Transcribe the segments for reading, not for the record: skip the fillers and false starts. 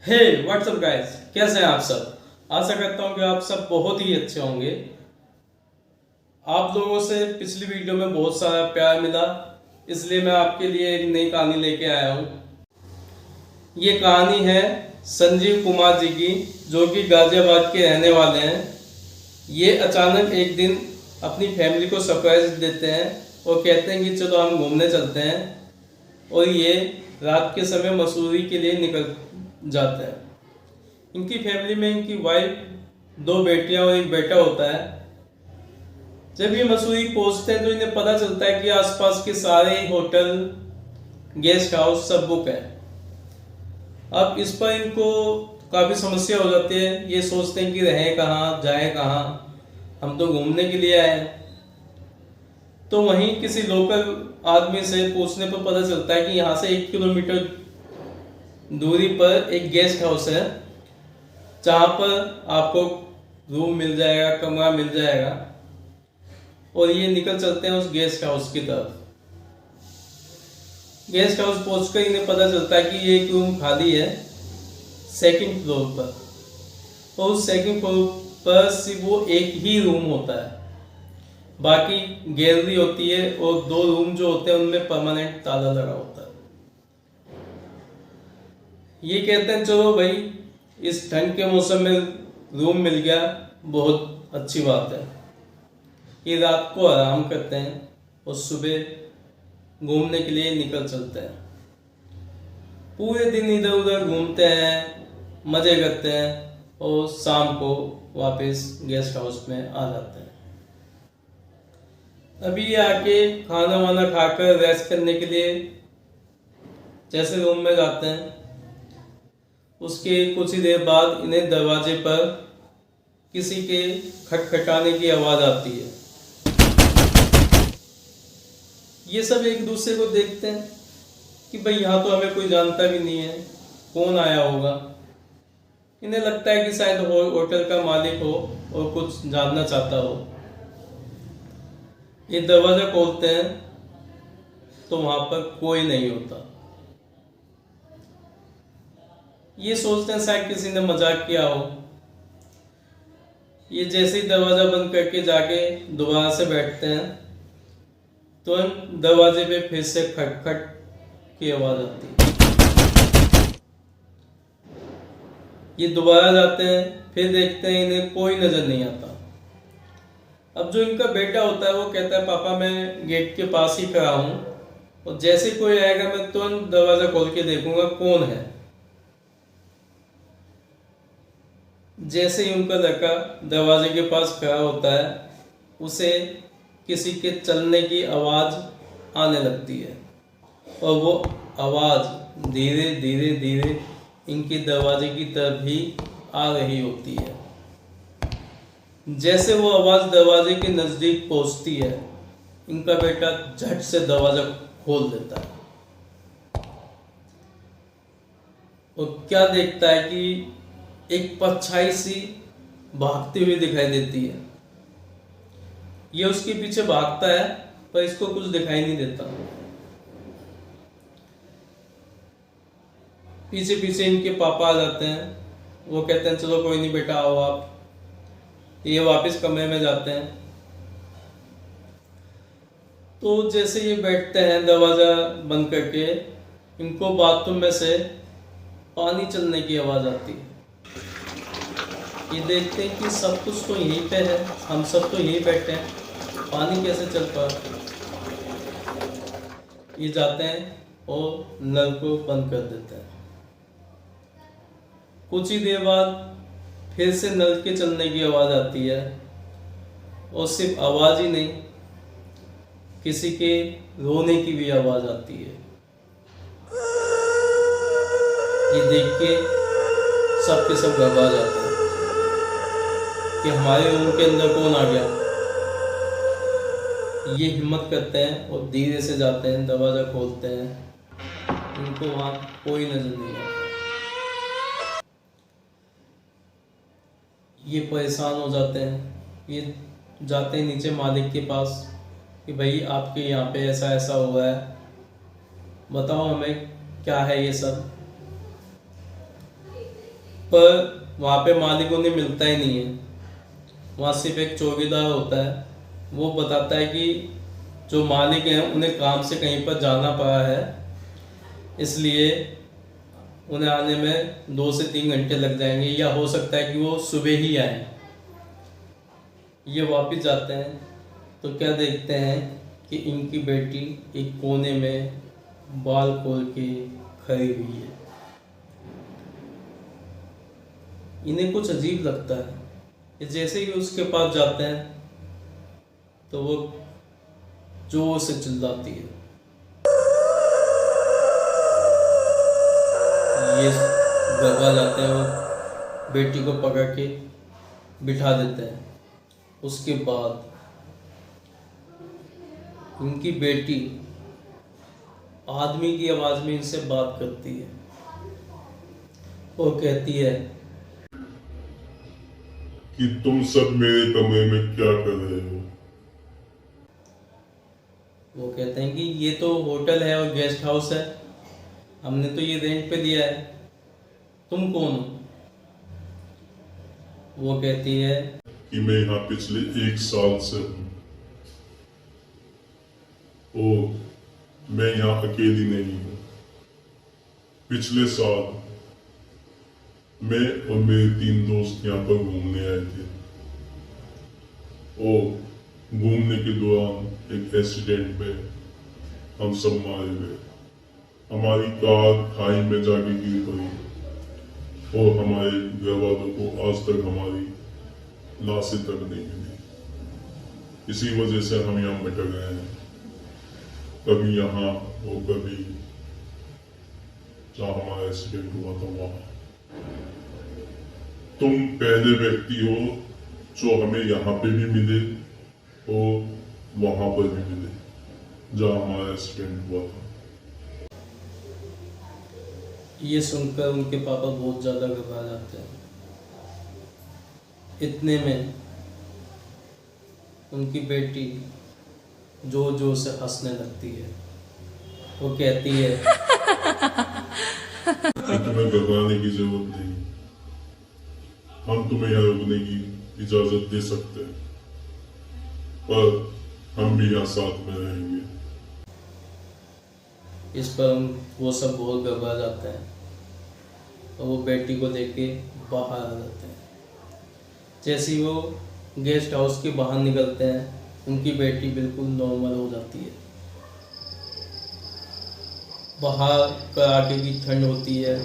हे WhatsApp guys, कैसे हैं आप सब। आशा करता हूं कि आप सब बहुत ही अच्छे होंगे। आप लोगों से पिछली वीडियो में बहुत सारा प्यार मिला, इसलिए मैं आपके लिए एक नई कहानी लेके आया हूं। ये कहानी है संजीव कुमार जी की, जो कि गाजियाबाद के रहने वाले हैं। ये अचानक एक दिन अपनी फैमिली को सरप्राइज देते हैं और कहते हैं कि चलो हम घूमने चलते हैं, और ये रात के समय मसूरी के लिए निकल जाते हैं। इनकी फैमिली में इनकी वाइफ, दो बेटियां और एक बेटा होता है। जब ये मसूरी पहुंचते हैं तो इन्हें पता चलता है कि आसपास के सारे होटल, गेस्ट हाउस सब बुक है। अब इस पर इनको काफ़ी समस्या हो जाती है। ये सोचते हैं कि रहें कहाँ, जाएं कहाँ, हम तो घूमने के लिए आए हैं। तो वहीं किसी लोकल आदमी से पूछने पर पता चलता है कि यहाँ से 1 किलोमीटर दूरी पर एक गेस्ट हाउस है, जहाँ पर आपको रूम मिल जाएगा, कमरा मिल जाएगा। और ये निकल चलते हैं उस गेस्ट हाउस की तरफ। गेस्ट हाउस पहुंचकर इन्हें पता चलता है कि ये एक रूम खाली है सेकंड फ्लोर पर, और उस सेकंड फ्लोर पर सिर्फ वो एक ही रूम होता है। बाकी गैलरी होती है और 2 रूम जो होते हैं उनमें परमानेंट ताला लगा होता है। ये कहते हैं चलो भाई, इस ठंड के मौसम में रूम मिल गया, बहुत अच्छी बात है। ये रात को आराम करते हैं और सुबह घूमने के लिए निकल चलते हैं। पूरे दिन इधर उधर घूमते हैं, मज़े करते हैं, और शाम को वापस गेस्ट हाउस में आ जाते हैं। अभी ये आके खाना वाना खाकर रेस्ट करने के लिए जैसे रूम में जाते हैं, उसके कुछ ही देर बाद इन्हें दरवाजे पर किसी के खटखटाने की आवाज़ आती है। ये सब एक दूसरे को देखते हैं कि भाई यहाँ तो हमें कोई जानता भी नहीं है, कौन आया होगा। इन्हें लगता है कि शायद होटल का मालिक हो और कुछ जानना चाहता हो। ये दरवाज़ा खोलते हैं तो वहाँ पर कोई नहीं होता। ये सोचते हैं शायद किसी ने मजाक किया हो। ये जैसे ही दरवाज़ा बंद करके जाके दोबारा से बैठते हैं, तुरंत दरवाजे पे फिर से खटखट की आवाज़ आती है। ये दोबारा जाते हैं, फिर देखते हैं इन्हें कोई नज़र नहीं आता। अब जो इनका बेटा होता है वो कहता है पापा मैं गेट के पास ही खड़ा हूँ, और जैसे कोई आएगा मैं तुरंत दरवाज़ा खोल के देखूंगा कौन है। जैसे ही उनका लड़का दरवाजे के पास खड़ा होता है, उसे किसी के चलने की आवाज़ आने लगती है, और वो आवाज़ धीरे धीरे धीरे इनके दरवाजे की तरफ ही आ रही होती है। जैसे वो आवाज़ दरवाजे के नज़दीक पहुंचती है, इनका बेटा झट से दरवाज़ा खोल देता है और क्या देखता है कि एक परछाई सी भागती हुई दिखाई देती है। ये उसके पीछे भागता है, पर इसको कुछ दिखाई नहीं देता। पीछे पीछे इनके पापा आ जाते हैं। वो कहते हैं चलो कोई नहीं बेटा, आओ आप। ये वापस कमरे में जाते हैं। तो जैसे ये बैठते हैं दरवाज़ा बंद करके, इनको बाथरूम में से पानी चलने की आवाज़ आती है। ये देखते हैं कि सब कुछ तो यहीं पे है, हम सब तो यहीं बैठे हैं, पानी कैसे चल पा। ये जाते हैं और नल को बंद कर देते हैं। कुछ ही देर बाद फिर से नल के चलने की आवाज़ आती है, और सिर्फ आवाज़ ही नहीं, किसी के रोने की भी आवाज़ आती है। ये देख के सब के सब घबरा जाते हैं कि हमारे रूम के अंदर कौन आ गया। ये हिम्मत करते हैं और धीरे से जाते हैं, दरवाज़ा खोलते हैं। उनको वहाँ कोई नज़र नहीं आता। ये परेशान हो जाते हैं। ये जाते हैं नीचे मालिक के पास कि भाई आपके यहाँ पे ऐसा ऐसा हुआ है, बताओ हमें क्या है ये सब। पर वहाँ पे मालिक उन्हें मिलता ही नहीं है। वहाँ सिर्फ एक चौकीदार होता है, वो बताता है कि जो मालिक हैं उन्हें काम से कहीं पर जाना पड़ा है, इसलिए उन्हें आने में 2 से 3 घंटे लग जाएंगे, या हो सकता है कि वो सुबह ही आए। ये वापस जाते हैं तो क्या देखते हैं कि इनकी बेटी एक कोने में बाल खोल के खड़ी हुई है। इन्हें कुछ अजीब लगता है। जैसे ही उसके पास जाते हैं तो वो जोर से चिल्लाती है। ये घबरा जाते हैं, वो बेटी को पकड़ के बिठा देते हैं। उसके बाद उनकी बेटी आदमी की आवाज में इनसे बात करती है। वो कहती है कि तुम सब मेरे कमरे में क्या कर रहे हो? वो कहते हैं कि ये तो होटल है और गेस्ट हाउस है, हमने तो ये रेंट पे दिया है, तुम कौन हो? वो कहती है कि मैं यहाँ पिछले 1 साल से हूँ और मैं यहाँ अकेली नहीं हूँ। पिछले साल मैं और मेरे 3 दोस्त यहाँ पर घूमने आए थे और घूमने के दौरान एक एक्सीडेंट में हम सब मारे गए। हमारी कार खाई में जाके गिर पड़ी और हमारे घर वालों को आज तक हमारी लाशें तक नहीं मिली। इसी वजह से हम यहाँ भटक गए हैं, कभी यहाँ और कभी जहाँ हमारा एक्सीडेंट हुआ था वहां। तुम पहले व्यक्ति हो जो हमें यहाँ पे भी मिले और वहां पर भी मिले जहाँ हमारा एक्सीडेंट हुआ था। ये सुनकर उनके पापा बहुत ज़्यादा घबरा जाते हैं। इतने में उनकी बेटी जोर जोर से हंसने लगती है। वो कहती है कि तुम्हें घबराने की जरूरत नहीं, हम तुम्हें यहाँ रुकने की इजाजत दे सकते हैं, पर हम भी यहाँ साथ में रहेंगे। इस पर वो सब बहुत घबरा जाते हैं और वो बेटी को लेके बाहर आ जाते हैं। जैसे ही वो गेस्ट हाउस के बाहर निकलते हैं, उनकी बेटी बिल्कुल नॉर्मल हो जाती है। बाहर कड़ाके की ठंड होती है,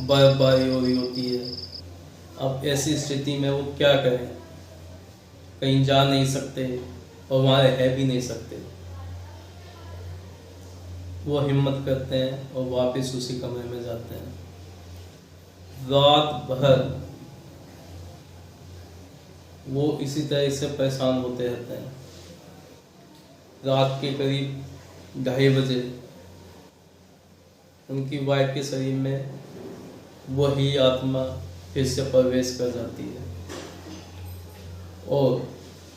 बर्फबारी हो रही होती है। अब ऐसी स्थिति में वो क्या करें, कहीं जा नहीं सकते और वहाँ रह भी नहीं सकते। वो हिम्मत करते हैं और वापस उसी कमरे में जाते हैं। रात भर वो इसी तरह से परेशान होते रहते हैं। रात के करीब 2:30 बजे उनकी वाइफ के शरीर में वही आत्मा फिर से प्रवेश कर जाती है और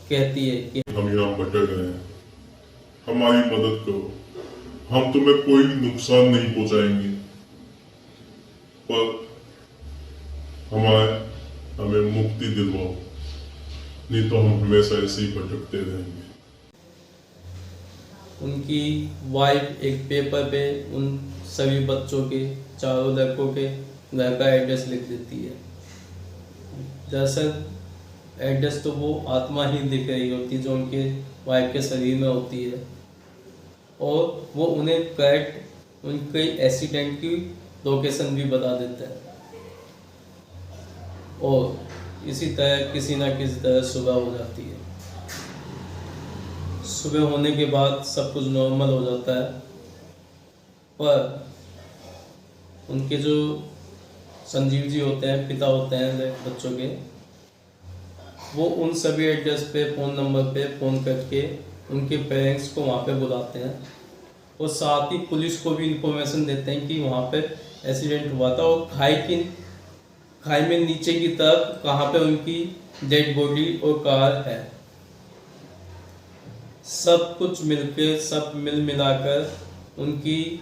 कहती है कि हम यहाँ भटक रहे हैं, हमारी मदद करो, हम तुम्हें कोई नुकसान नहीं पहुंचाएंगे, पर हमें मुक्ति दिलवाओ, नहीं तो हम हमेशा ऐसे ही भटकते रहेंगे। उनकी वाइफ एक पेपर पे उन सभी बच्चों के, चारों लड़कों के घर का एड्रेस लिख देती है। दरअसल एड्रेस तो वो आत्मा ही लिख रही होती है जो उनके वाइफ के शरीर में होती है, और वो उन्हें करेक्ट उनके एक्सीडेंट की लोकेशन भी बता देता है। और इसी तरह किसी ना किसी तरह सुबह हो जाती है। सुबह होने के बाद सब कुछ नॉर्मल हो जाता है, पर उनके जो संजीव जी होते हैं, पिता होते हैं बच्चों के, वो उन सभी एड्रेस पे, फ़ोन नंबर पे फ़ोन करके उनके पेरेंट्स को वहाँ पे बुलाते हैं और साथ ही पुलिस को भी इंफॉर्मेशन देते हैं कि वहाँ पे एक्सीडेंट हुआ था और खाई में नीचे की तरफ कहाँ पे उनकी डेड बॉडी और कार है। सब कुछ मिलकर, सब मिल मिलाकर उनकी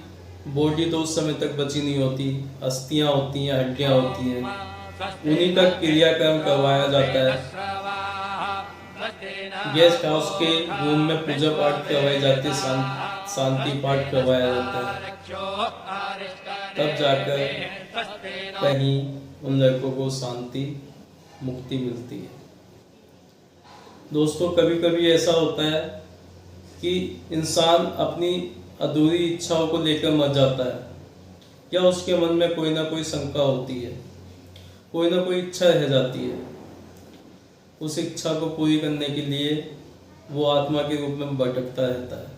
बॉडी तो उस समय तक बची नहीं होती, अस्थियाँ होती हैं, हड्डियाँ होती हैं, उन्हीं का क्रियाक्रम करवाया जाता है। गेस्ट हाउस के रूम में पूजा पाठ करवाई जाती है, शांति पाठ करवाया जाता है, तब जाकर कहीं उन लड़कों को शांति मुक्ति मिलती है। दोस्तों, कभी कभी ऐसा होता है कि इंसान अपनी अधूरी इच्छाओं को लेकर मर जाता है, या उसके मन में कोई ना कोई शंका होती है, कोई ना कोई इच्छा रह जाती है। उस इच्छा को पूरी करने के लिए वो आत्मा के रूप में भटकता रहता है।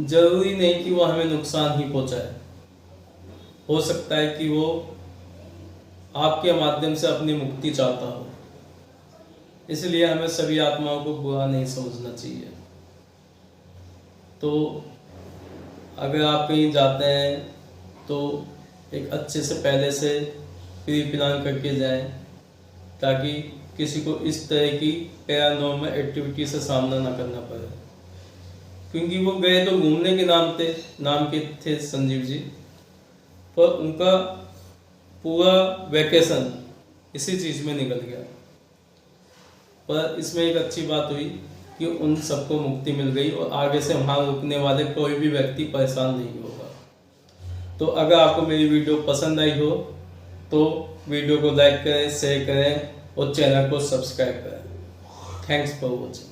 जरूरी नहीं कि वो हमें नुकसान ही पहुंचाए, हो सकता है कि वो आपके माध्यम से अपनी मुक्ति चाहता हो। इसलिए हमें सभी आत्माओं को बुरा नहीं समझना चाहिए। तो अगर आप कहीं जाते हैं तो एक अच्छे से पहले से प्री प्लान करके जाएं, ताकि किसी को इस तरह की पैरानॉर्मल एक्टिविटी से सामना ना करना पड़े। क्योंकि वो गए तो घूमने के नाम के थे संजीव जी, पर उनका पूरा वैकेशन इसी चीज़ में निकल गया। पर इसमें एक अच्छी बात हुई कि उन सबको मुक्ति मिल गई और आगे से वहाँ रुकने वाले कोई भी व्यक्ति परेशान नहीं होगा। तो अगर आपको मेरी वीडियो पसंद आई हो तो वीडियो को लाइक करें, शेयर करें और चैनल को सब्सक्राइब करें। Thanks for watching.